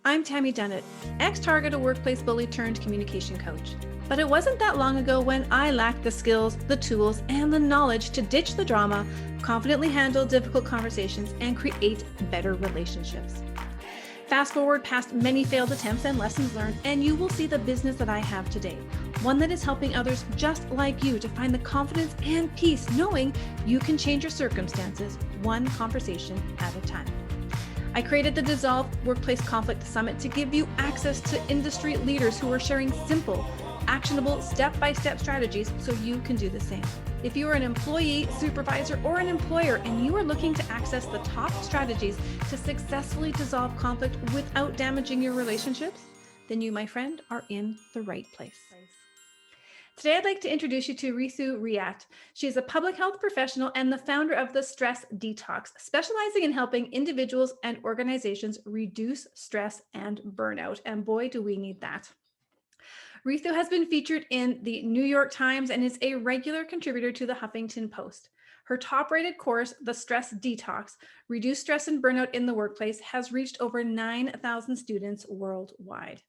I'm Tammy Dennett, ex-Target workplace bully turned communication coach. But it wasn't that long ago when I lacked the skills, the tools, and the knowledge to ditch the drama, confidently handle difficult conversations, and create better relationships. Fast forward past many failed attempts and lessons learned, and you will see the business that I have today. One that is helping others just like you to find the confidence and peace knowing you can change your circumstances one conversation at a time. I created the Dissolve Workplace Conflict Summit to give you access to industry leaders who are sharing simple, actionable, step-by-step strategies so you can do the same. If you are an employee, supervisor, or an employer and you are looking to access the top strategies to successfully dissolve conflict without damaging your relationships, then you, my friend, are in the right place. Today, I'd like to introduce you to Ritu Riyat. She is a public health professional and the founder of the Stress Detox, specializing in helping individuals and organizations reduce stress and burnout. And boy, do we need that. Ritu has been featured in the New York Times and is a regular contributor to the Huffington Post. Her top-rated course, The Stress Detox, Reduce Stress and Burnout in the Workplace, has reached over 9,000 students worldwide.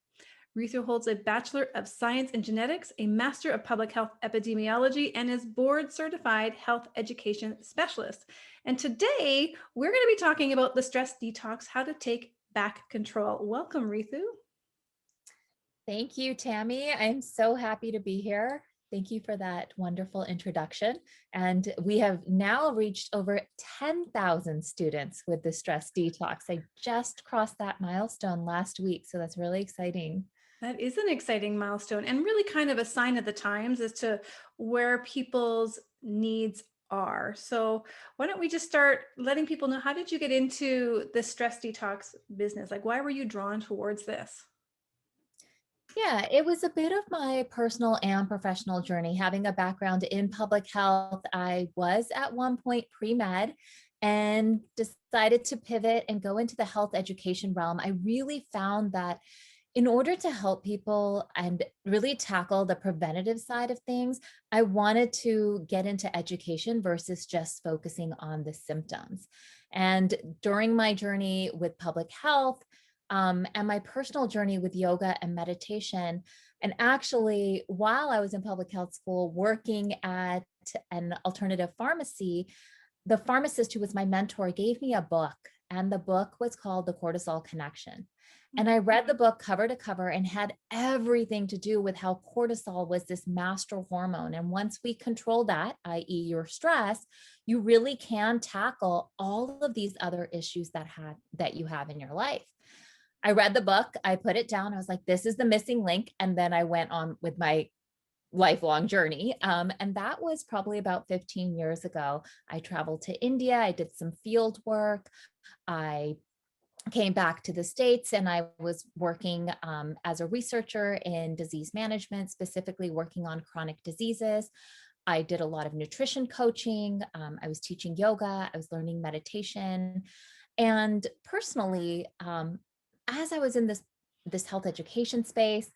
Ritu holds a Bachelor of Science in Genetics, a Master of Public Health Epidemiology, and is board-certified health education specialist. And today, we're going to be talking about the stress detox, how to take back control. Welcome, Ritu. Thank you, Tammy. I'm so happy to be here. Thank you for that wonderful introduction. And we have now reached over 10,000 students with the Stress Detox. I just crossed that milestone last week, so that's really exciting. That is an exciting milestone and really kind of a sign of the times as to where people's needs are. So why don't we just start letting people know, how did you get into the stress detox business? Like, why were you drawn towards this? Yeah, it was a bit of my personal and professional journey. Having a background in public health, I was at one point pre-med and decided to pivot and go into the health education realm. I really found that in order to help people and really tackle the preventative side of things, I wanted to get into education versus just focusing on the symptoms. And during my journey with public health, and my personal journey with yoga and meditation, and actually, while I was in public health school working at an alternative pharmacy, the pharmacist who was my mentor gave me a book, and the book was called The Cortisol Connection. And I read the book cover to cover and had everything to do with how cortisol was this master hormone. And once we control that, i.e. your stress, you really can tackle all of these other issues that you have in your life. I read the book, I put it down. I was like, this is the missing link. And then I went on with my lifelong journey. And that was probably about 15 years ago. I traveled to India. I did some field work. I came back to the States and I was working as a researcher in disease management, specifically working on chronic diseases. I did a lot of nutrition coaching. I was teaching yoga. I was learning meditation. And personally, as I was in this health education space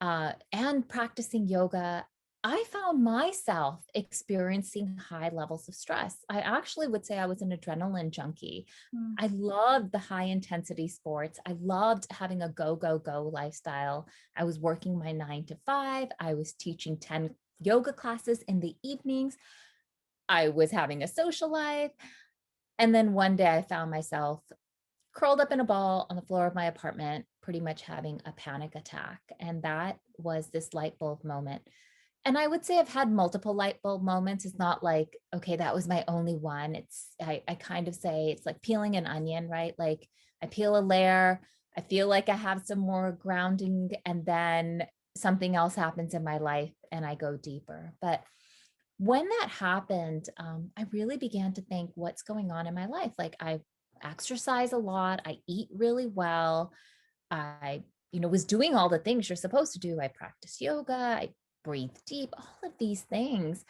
and practicing yoga, I found myself experiencing high levels of stress. I actually would say I was an adrenaline junkie. I loved the high intensity sports. I loved having a go, go, go lifestyle. I was working my 9 to 5. I was teaching 10 yoga classes in the evenings. I was having a social life. And then one day I found myself curled up in a ball on the floor of my apartment, pretty much having a panic attack. And that was this light bulb moment. And I would say I've had multiple light bulb moments. It's not like, okay, that was my only one. I kind of say it's like peeling an onion, right? Like I peel a layer, I feel like I have some more grounding, and then something else happens in my life and I go deeper. But when that happened, I really began to think, what's going on in my life? Like I exercise a lot, I eat really well. I, was doing all the things you're supposed to do. I practice yoga, I breathe deep, all of these things.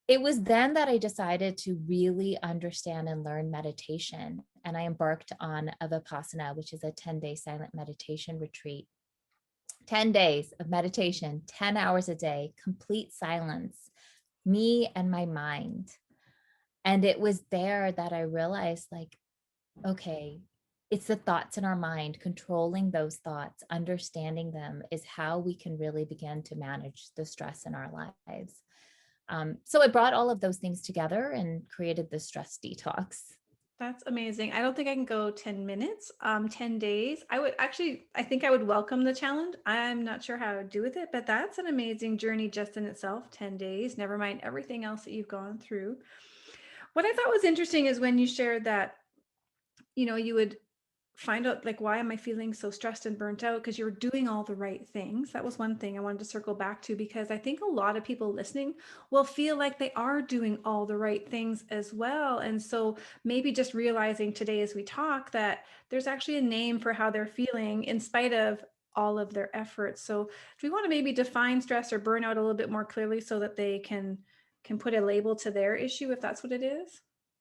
It was then that I decided to really understand and learn meditation. And I embarked on a Vipassana, which is a 10-day silent meditation retreat. 10 days of meditation, 10 hours a day, complete silence, me and my mind. And it was there that I realized, like, okay, It's the thoughts in our mind, controlling those thoughts, understanding them is how we can really begin to manage the stress in our lives. So I brought all of those things together and created the stress detox. That's amazing. I don't think I can go 10 minutes, 10 days. I think I would welcome the challenge. I'm not sure how to do with it, but that's an amazing journey just in itself, 10 days, never mind everything else that you've gone through. What I thought was interesting is when you shared that, you would find out like, why am I feeling so stressed and burnt out? Because you're doing all the right things. That was one thing I wanted to circle back to, because I think a lot of people listening will feel like they are doing all the right things as well. And so maybe just realizing today as we talk that there's actually a name for how they're feeling in spite of all of their efforts. So do we want to maybe define stress or burnout a little bit more clearly so that they can put a label to their issue if that's what it is?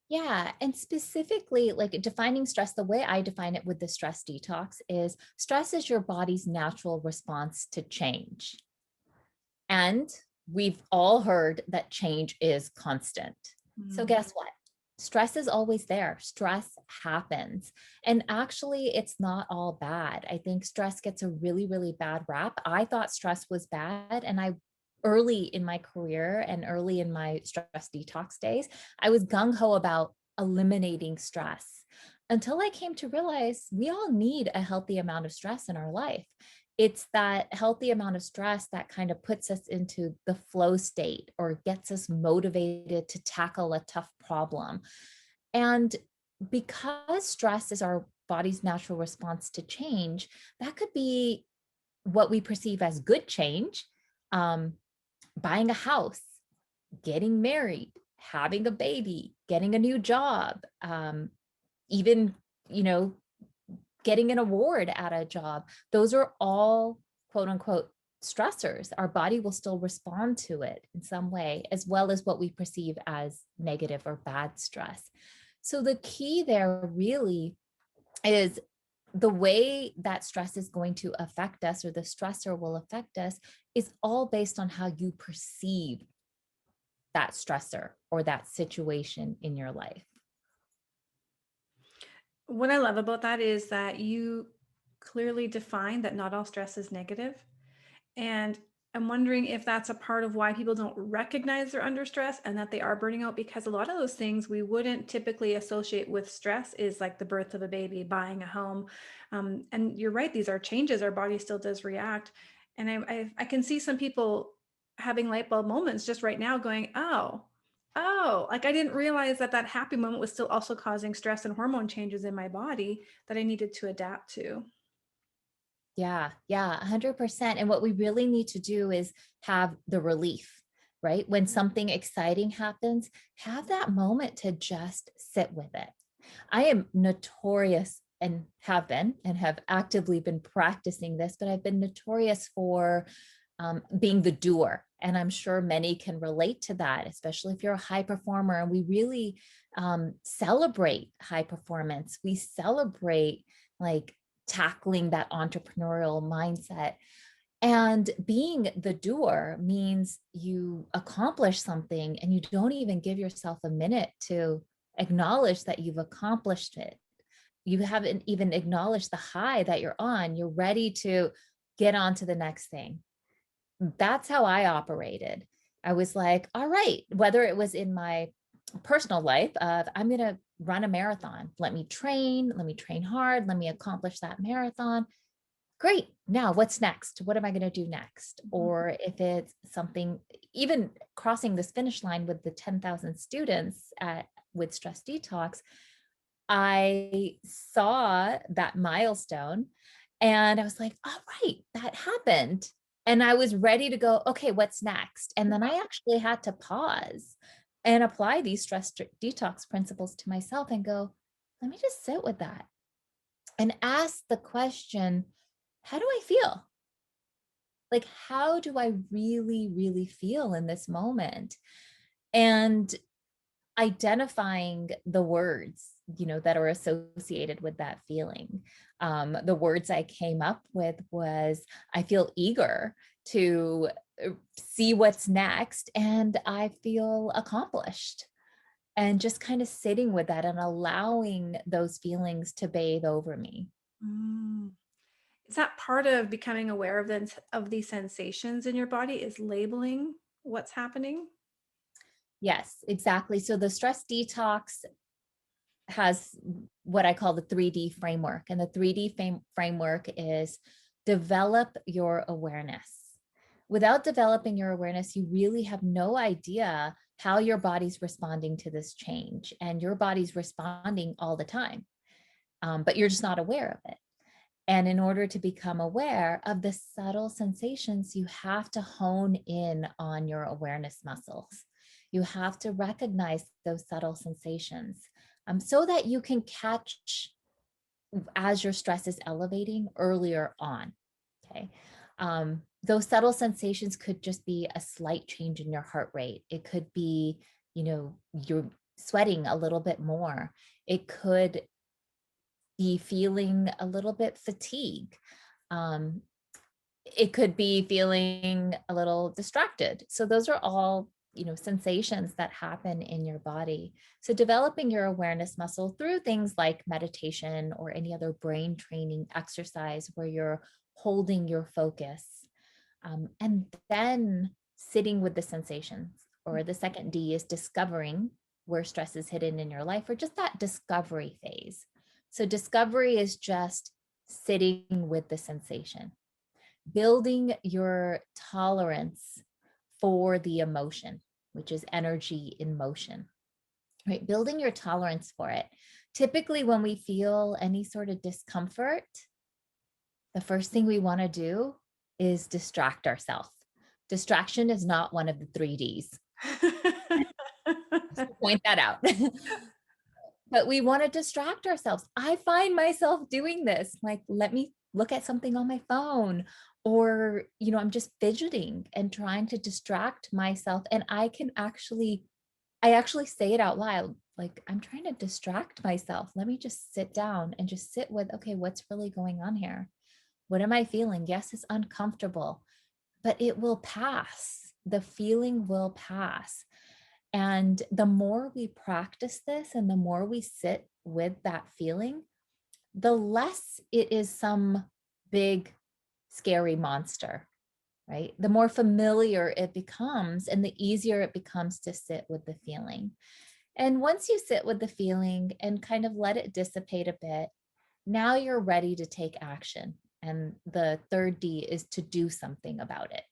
Yeah. And specifically, like defining stress, the way I define it with the stress detox is stress is your body's natural response to change. And we've all heard that change is constant. So, Mm. guess what? Stress is always there. Stress happens. And actually, it's not all bad. I think stress gets a really, really bad rap. I thought stress was bad. And early in my career and early in my stress detox days, I was gung ho about eliminating stress until I came to realize we all need a healthy amount of stress in our life. It's that healthy amount of stress that kind of puts us into the flow state or gets us motivated to tackle a tough problem. And because stress is our body's natural response to change, that could be what we perceive as good change, um, buying a house, getting married, having a baby, getting a new job, even, you know, getting an award at a job. Those are all quote unquote stressors. Our body will still respond to it in some way, as well as what we perceive as negative or bad stress. So the key there really is the way that stress is going to affect us, or the stressor will affect us, is all based on how you perceive that stressor or that situation in your life. What I love about that is that you clearly define that not all stress is negative. And I'm wondering if that's a part of why people don't recognize they're under stress and that they are burning out, because a lot of those things we wouldn't typically associate with stress is like the birth of a baby, buying a home. And you're right, these are changes. Our body still does react. And I can see some people having light bulb moments just right now going, oh, like I didn't realize that that happy moment was still also causing stress and hormone changes in my body that I needed to adapt to. Yeah, yeah, 100%. And what we really need to do is have the relief, right? When something exciting happens, have that moment to just sit with it. I am notorious and have actively been practicing this, but I've been notorious for being the doer. And I'm sure many can relate to that, especially if you're a high performer. And we really celebrate high performance. We celebrate like tackling that entrepreneurial mindset. And being the doer means you accomplish something and you don't even give yourself a minute to acknowledge that you've accomplished it. You haven't even acknowledged the high that you're on. You're ready to get on to the next thing. That's how I operated. I was like, all right, whether it was in my personal life of I'm going to run a marathon, let me train hard, let me accomplish that marathon. Great. Now what's next? What am I going to do next? Or if it's something, even crossing this finish line with the 10,000 students with Stress Detox, I saw that milestone and I was like, all right, that happened. And I was ready to go, okay, what's next? And then I actually had to pause and apply these detox principles to myself and go, let me just sit with that and ask the question, how do I feel? Like, how do I really, really feel in this moment? And identifying the words, that are associated with that feeling. The words I came up with was, I feel eager to see what's next and I feel accomplished. and just kind of sitting with that and allowing those feelings to bathe over me. Mm. Is that part of becoming aware of these sensations in your body, is labeling what's happening? Yes, exactly. So the stress detox has what I call the 3D framework. And the 3D framework is develop your awareness. Without developing your awareness, you really have no idea how your body's responding to this change. And your body's responding all the time, but you're just not aware of it. And in order to become aware of the subtle sensations, you have to hone in on your awareness muscles. You have to recognize those subtle sensations, so that you can catch as your stress is elevating earlier on. Okay. Those subtle sensations could just be a slight change in your heart rate. It could be, you're sweating a little bit more. It could be feeling a little bit fatigue. Um, it could be feeling a little distracted. So those are all, sensations that happen in your body. So developing your awareness muscle through things like meditation or any other brain training exercise where you're holding your focus, and then sitting with the sensations. Or the second D is discovering where stress is hidden in your life, or just that discovery phase. So discovery is just sitting with the sensation, building your tolerance for the emotion, which is energy in motion, right? Building your tolerance for it. Typically, when we feel any sort of discomfort, the first thing we want to do is distract ourselves. Distraction is not one of the 3Ds. Just to point that out. But we want to distract ourselves. I find myself doing this, like, let me look at something on my phone, or, I'm just fidgeting and trying to distract myself. And I actually say it out loud, like, I'm trying to distract myself. Let me just sit down and just sit with, okay, what's really going on here? What am I feeling? Yes, it's uncomfortable, but it will pass. The feeling will pass. And the more we practice this and the more we sit with that feeling, the less it is some big, scary monster, right? The more familiar it becomes and the easier it becomes to sit with the feeling. And once you sit with the feeling and kind of let it dissipate a bit, now you're ready to take action. And the third D is to do something about it.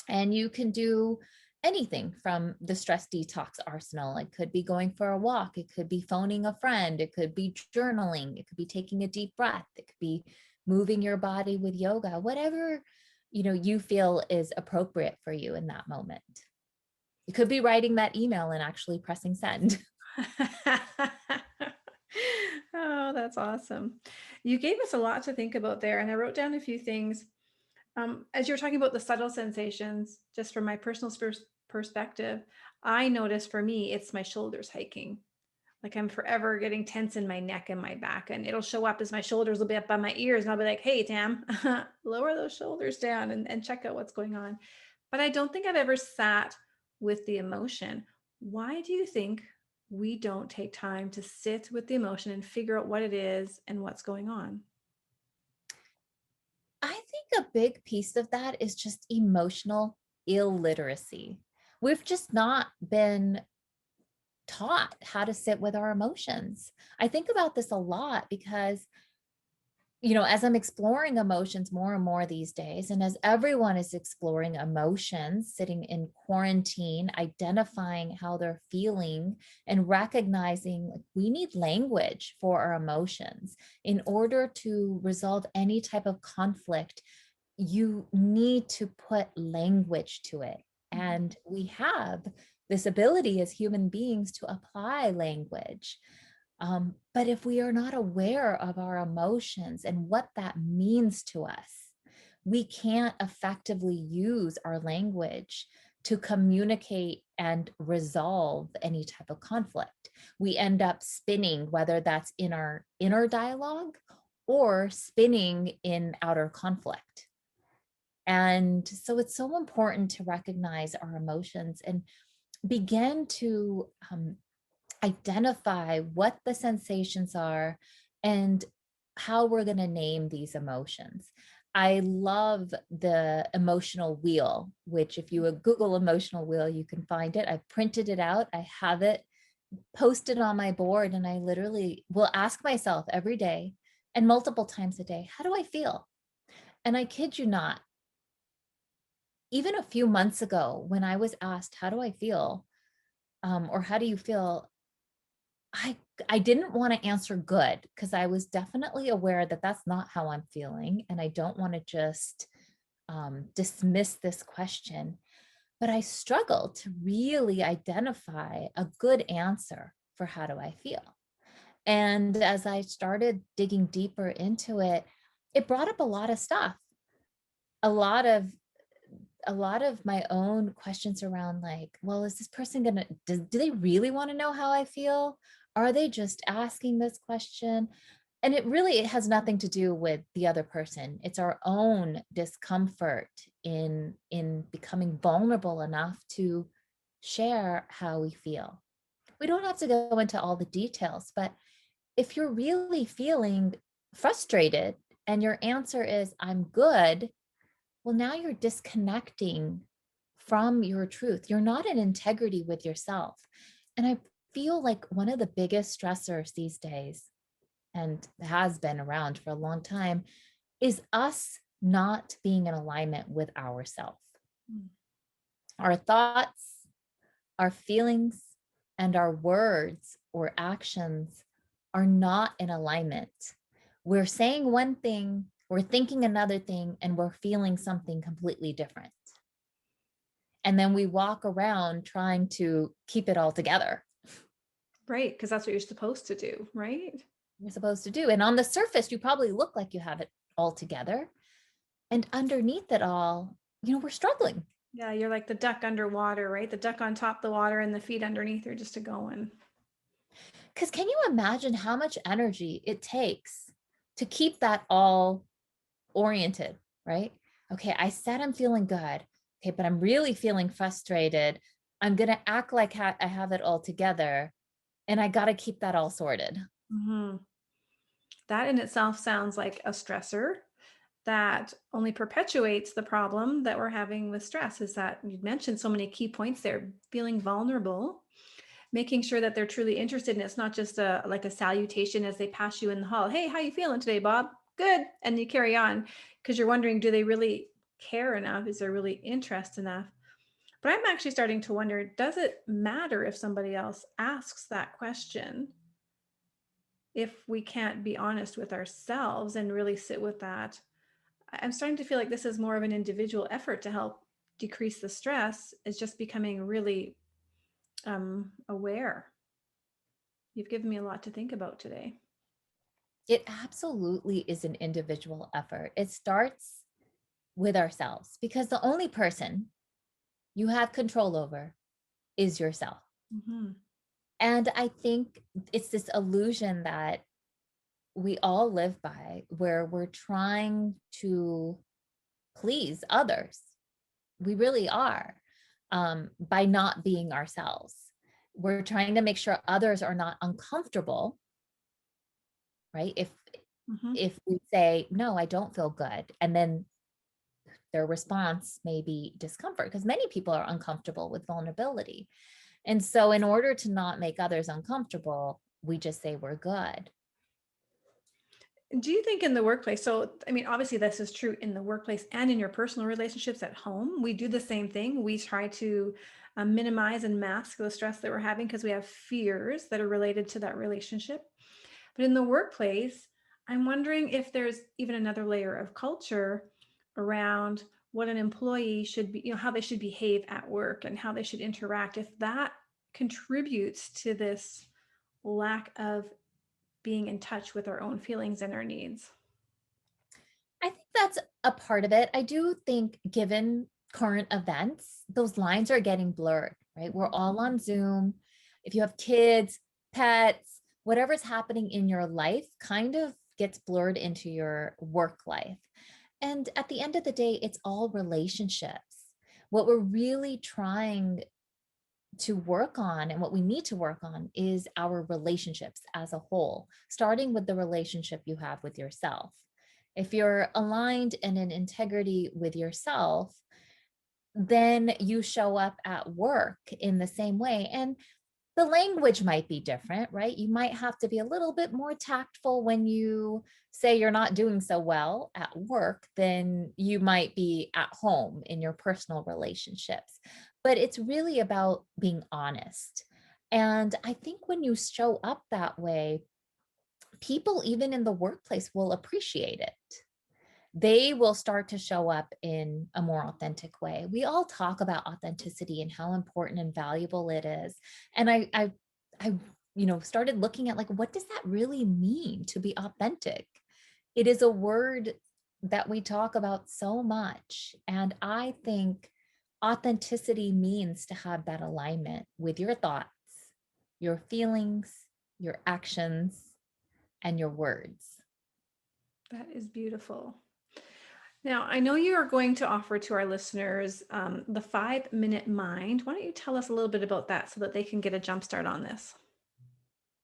And you can do anything from the stress detox arsenal. It could be going for a walk. It could be phoning a friend. It could be journaling. It could be taking a deep breath. It could be moving your body with yoga, whatever, you feel is appropriate for you in that moment. It could be writing that email and actually pressing send. Oh, that's awesome. You gave us a lot to think about there, and I wrote down a few things. As you were talking about the subtle sensations, just from my personal perspective, I notice for me, it's my shoulders hiking. Like I'm forever getting tense in my neck and my back, and it'll show up as my shoulders will be up by my ears, and I'll be like, hey, Tam, lower those shoulders down and check out what's going on. But I don't think I've ever sat with the emotion. Why do you think we don't take time to sit with the emotion and figure out what it is and what's going on? I think a big piece of that is just emotional illiteracy. We've just not been taught how to sit with our emotions. I think about this a lot because, as I'm exploring emotions more and more these days, and as everyone is exploring emotions, sitting in quarantine, identifying how they're feeling and recognizing like, we need language for our emotions in order to resolve any type of conflict. You need to put language to it. And we have this ability as human beings to apply language. But if we are not aware of our emotions and what that means to us, we can't effectively use our language to communicate and resolve any type of conflict. We end up spinning, whether that's in our inner dialogue or spinning in outer conflict. And so it's so important to recognize our emotions and begin to identify what the sensations are and how we're going to name these emotions. I love the emotional wheel, which if you Google emotional wheel, you can find it. I've printed it out. I have it posted on my board, and I literally will ask myself every day and multiple times a day, how do I feel? And I kid you not, even a few months ago when I was asked, how do I feel? Or how do you feel? I I didn't want to answer good because I was definitely aware that that's not how I'm feeling, and I don't want to just dismiss this question. But I struggled to really identify a good answer for how do I feel. And as I started digging deeper into it, it brought up a lot of stuff, a lot of my own questions around like, well, is this person gonna do they really want to know how I feel? Are they just asking this question? And it has nothing to do with the other person. It's our own discomfort in becoming vulnerable enough to share how we feel. We don't have to go into all the details, but if you're really feeling frustrated and your answer is I'm good, well, now you're disconnecting from your truth. You're not in integrity with yourself. And I feel like one of the biggest stressors these days, and has been around for a long time, is us not being in alignment with ourselves. Mm. Our thoughts, our feelings, and our words or actions are not in alignment. We're saying one thing, we're thinking another thing, and we're feeling something completely different. And then we walk around trying to keep it all together. Right, because that's what you're supposed to do, right? You're supposed to do. And on the surface, you probably look like you have it all together. And underneath it all, we're struggling. Yeah, you're like the duck underwater, right? The duck on top of the water and the feet underneath are just a going. Because can you imagine how much energy it takes to keep that all oriented, right? Okay, I said I'm feeling good. Okay, but I'm really feeling frustrated. I'm going to act like I have it all together. And I got to keep that all sorted. Mm-hmm. That in itself sounds like a stressor that only perpetuates the problem that we're having with stress. Is that you mentioned so many key points there: feeling vulnerable, making sure that they're truly interested, and it's not just a like a salutation as they pass you in the hall. Hey, how you feeling today, Bob? Good. And you carry on because you're wondering, do they really care enough? Is there really interest enough? But I'm actually starting to wonder, does it matter if somebody else asks that question if we can't be honest with ourselves and really sit with that? I'm starting to feel like this is more of an individual effort to help decrease the stress, is just becoming really aware. You've given me a lot to think about today. It absolutely is an individual effort. It starts with ourselves because the only person you have control over is yourself. Mm-hmm. And I think it's this illusion that we all live by where we're trying to please others. We really are, by not being ourselves. We're trying to make sure others are not uncomfortable, right? Mm-hmm. If we say, no, I don't feel good, and then their response may be discomfort, because many people are uncomfortable with vulnerability. And so in order to not make others uncomfortable, we just say we're good. Do you think in the workplace, so I mean, obviously this is true in the workplace and in your personal relationships at home, we do the same thing. We try to minimize and mask the stress that we're having because we have fears that are related to that relationship. But in the workplace, I'm wondering if there's even another layer of culture around what an employee should be, how they should behave at work and how they should interact, if that contributes to this lack of being in touch with our own feelings and our needs. I think that's a part of it. I do think, given current events, those lines are getting blurred, right? We're all on Zoom. If you have kids, pets, whatever's happening in your life kind of gets blurred into your work life. And at the end of the day, it's all relationships. What we're really trying to work on and what we need to work on is our relationships as a whole, starting with the relationship you have with yourself. If you're aligned and in integrity with yourself, then you show up at work in the same way. And the language might be different, right? You might have to be a little bit more tactful when you say you're not doing so well at work than you might be at home in your personal relationships. But it's really about being honest. And I think when you show up that way, people, even in the workplace, will appreciate it. They will start to show up in a more authentic way. We all talk about authenticity and how important and valuable it is. And I started looking at, like, what does that really mean to be authentic? It is a word that we talk about so much. And I think authenticity means to have that alignment with your thoughts, your feelings, your actions, and your words. That is beautiful. Now, I know you are going to offer to our listeners the 5-minute mind. Why don't you tell us a little bit about that so that they can get a jump start on this?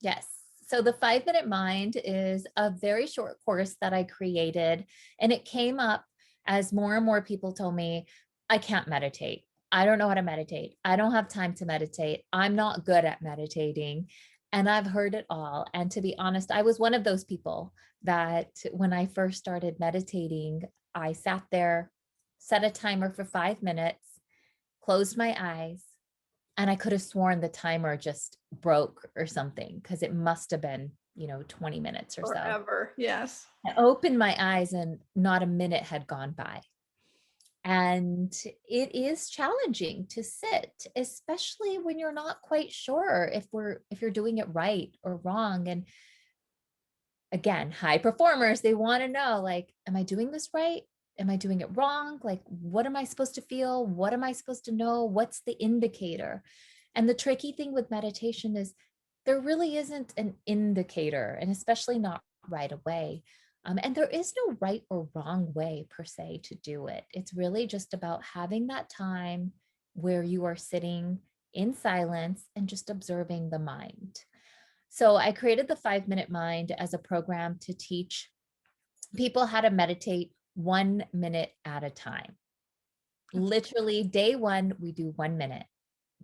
Yes. So the 5-minute mind is a very short course that I created, and it came up as more and more people told me, I can't meditate. I don't know how to meditate. I don't have time to meditate. I'm not good at meditating. And I've heard it all. And to be honest, I was one of those people that when I first started meditating, I sat there, set a timer for 5 minutes, closed my eyes, and I could have sworn the timer just broke or something, because it must have been, 20 minutes or so. Forever. Yes. I opened my eyes and not a minute had gone by. And it is challenging to sit, especially when you're not quite sure if you're doing it right or wrong. And again, high performers, they want to know, like, am I doing this right? Am I doing it wrong? Like, what am I supposed to feel? What am I supposed to know? What's the indicator? And the tricky thing with meditation is there really isn't an indicator, and especially not right away. And there is no right or wrong way per se to do it. It's really just about having that time where you are sitting in silence and just observing the mind. So I created the 5-minute mind as a program to teach people how to meditate 1 minute at a time. Literally, day one, we do 1 minute.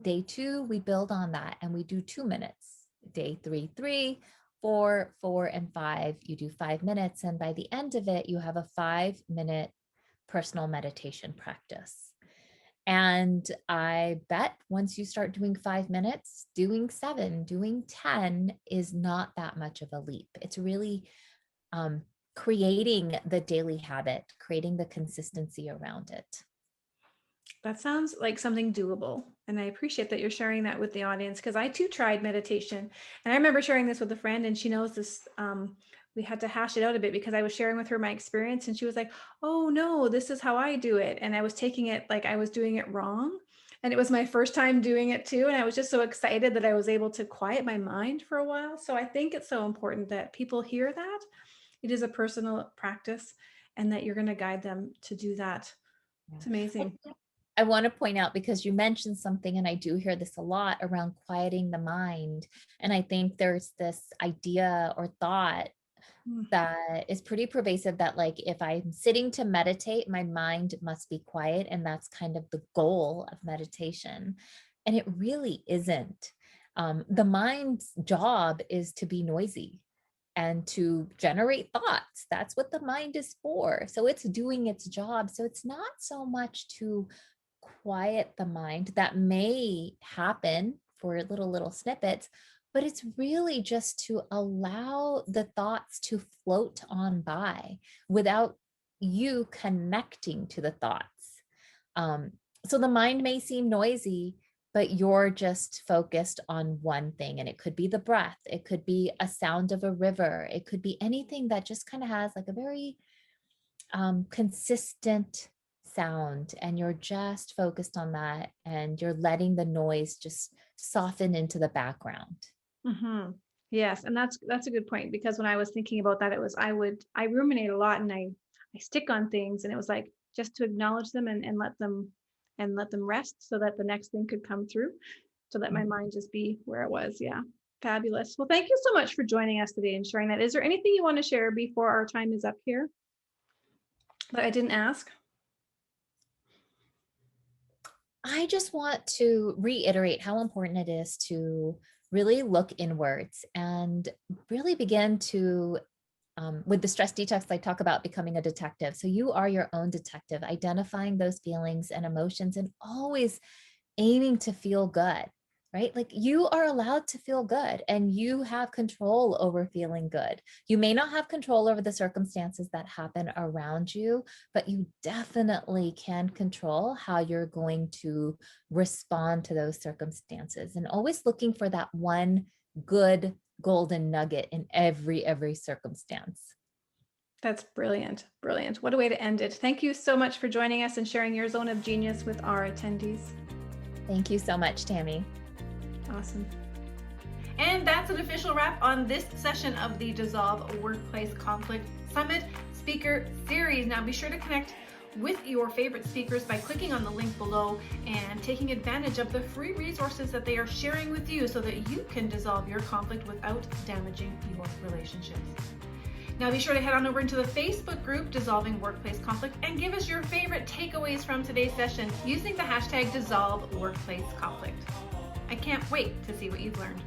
Day two, we build on that and we do 2 minutes. Day three, 4, 4, and 5, you do 5 minutes. And by the end of it, you have a 5-minute personal meditation practice. And I bet once you start doing 5 minutes, doing 7, doing 10 is not that much of a leap. It's really creating the daily habit, creating the consistency around it. That sounds like something doable. And I appreciate that you're sharing that with the audience, because I too tried meditation. And I remember sharing this with a friend, and she knows this. We had to hash it out a bit because I was sharing with her my experience, and she was like, oh no, this is how I do it. And I was taking it like I was doing it wrong. And it was my first time doing it too. And I was just so excited that I was able to quiet my mind for a while. So I think it's so important that people hear that it is a personal practice and that you're going to guide them to do that. It's amazing. I want to point out, because you mentioned something, and I do hear this a lot around quieting the mind. And I think there's this idea or thought that is pretty pervasive that, like, if I'm sitting to meditate, my mind must be quiet. And that's kind of the goal of meditation. And it really isn't. The mind's job is to be noisy and to generate thoughts. That's what the mind is for. So it's doing its job. So it's not so much to quiet the mind. That may happen for little snippets, but it's really just to allow the thoughts to float on by without you connecting to the thoughts. So the mind may seem noisy, but you're just focused on one thing. And it could be the breath, it could be a sound of a river, it could be anything that just kind of has like a very consistent sound, and you're just focused on that, and you're letting the noise just soften into the background. Mm-hmm. Yes, and that's a good point, because when I was thinking about that, it was I ruminate a lot, and I stick on things, and it was like just to acknowledge them and let them rest so that the next thing could come through. to let my mind just be where it was. Yeah. Fabulous. Well, thank you so much for joining us today and sharing that. Is there anything you want to share before our time is up here that I didn't ask? I just want to reiterate how important it is to really look inwards and really begin to, with the stress detox, I talk about becoming a detective. So you are your own detective, identifying those feelings and emotions and always aiming to feel good, right? Like you are allowed to feel good and you have control over feeling good. You may not have control over the circumstances that happen around you, but you definitely can control how you're going to respond to those circumstances, and always looking for that one good golden nugget in every circumstance. That's brilliant. Brilliant. What a way to end it. Thank you so much for joining us and sharing your zone of genius with our attendees. Thank you so much, Tammy. Awesome. And that's an official wrap on this session of the Dissolve Workplace Conflict Summit Speaker Series. Now be sure to connect with your favorite speakers by clicking on the link below and taking advantage of the free resources that they are sharing with you so that you can dissolve your conflict without damaging your relationships. Now be sure to head on over into the Facebook group Dissolving Workplace Conflict and give us your favorite takeaways from today's session using the hashtag Dissolve Workplace Conflict. I can't wait to see what you've learned.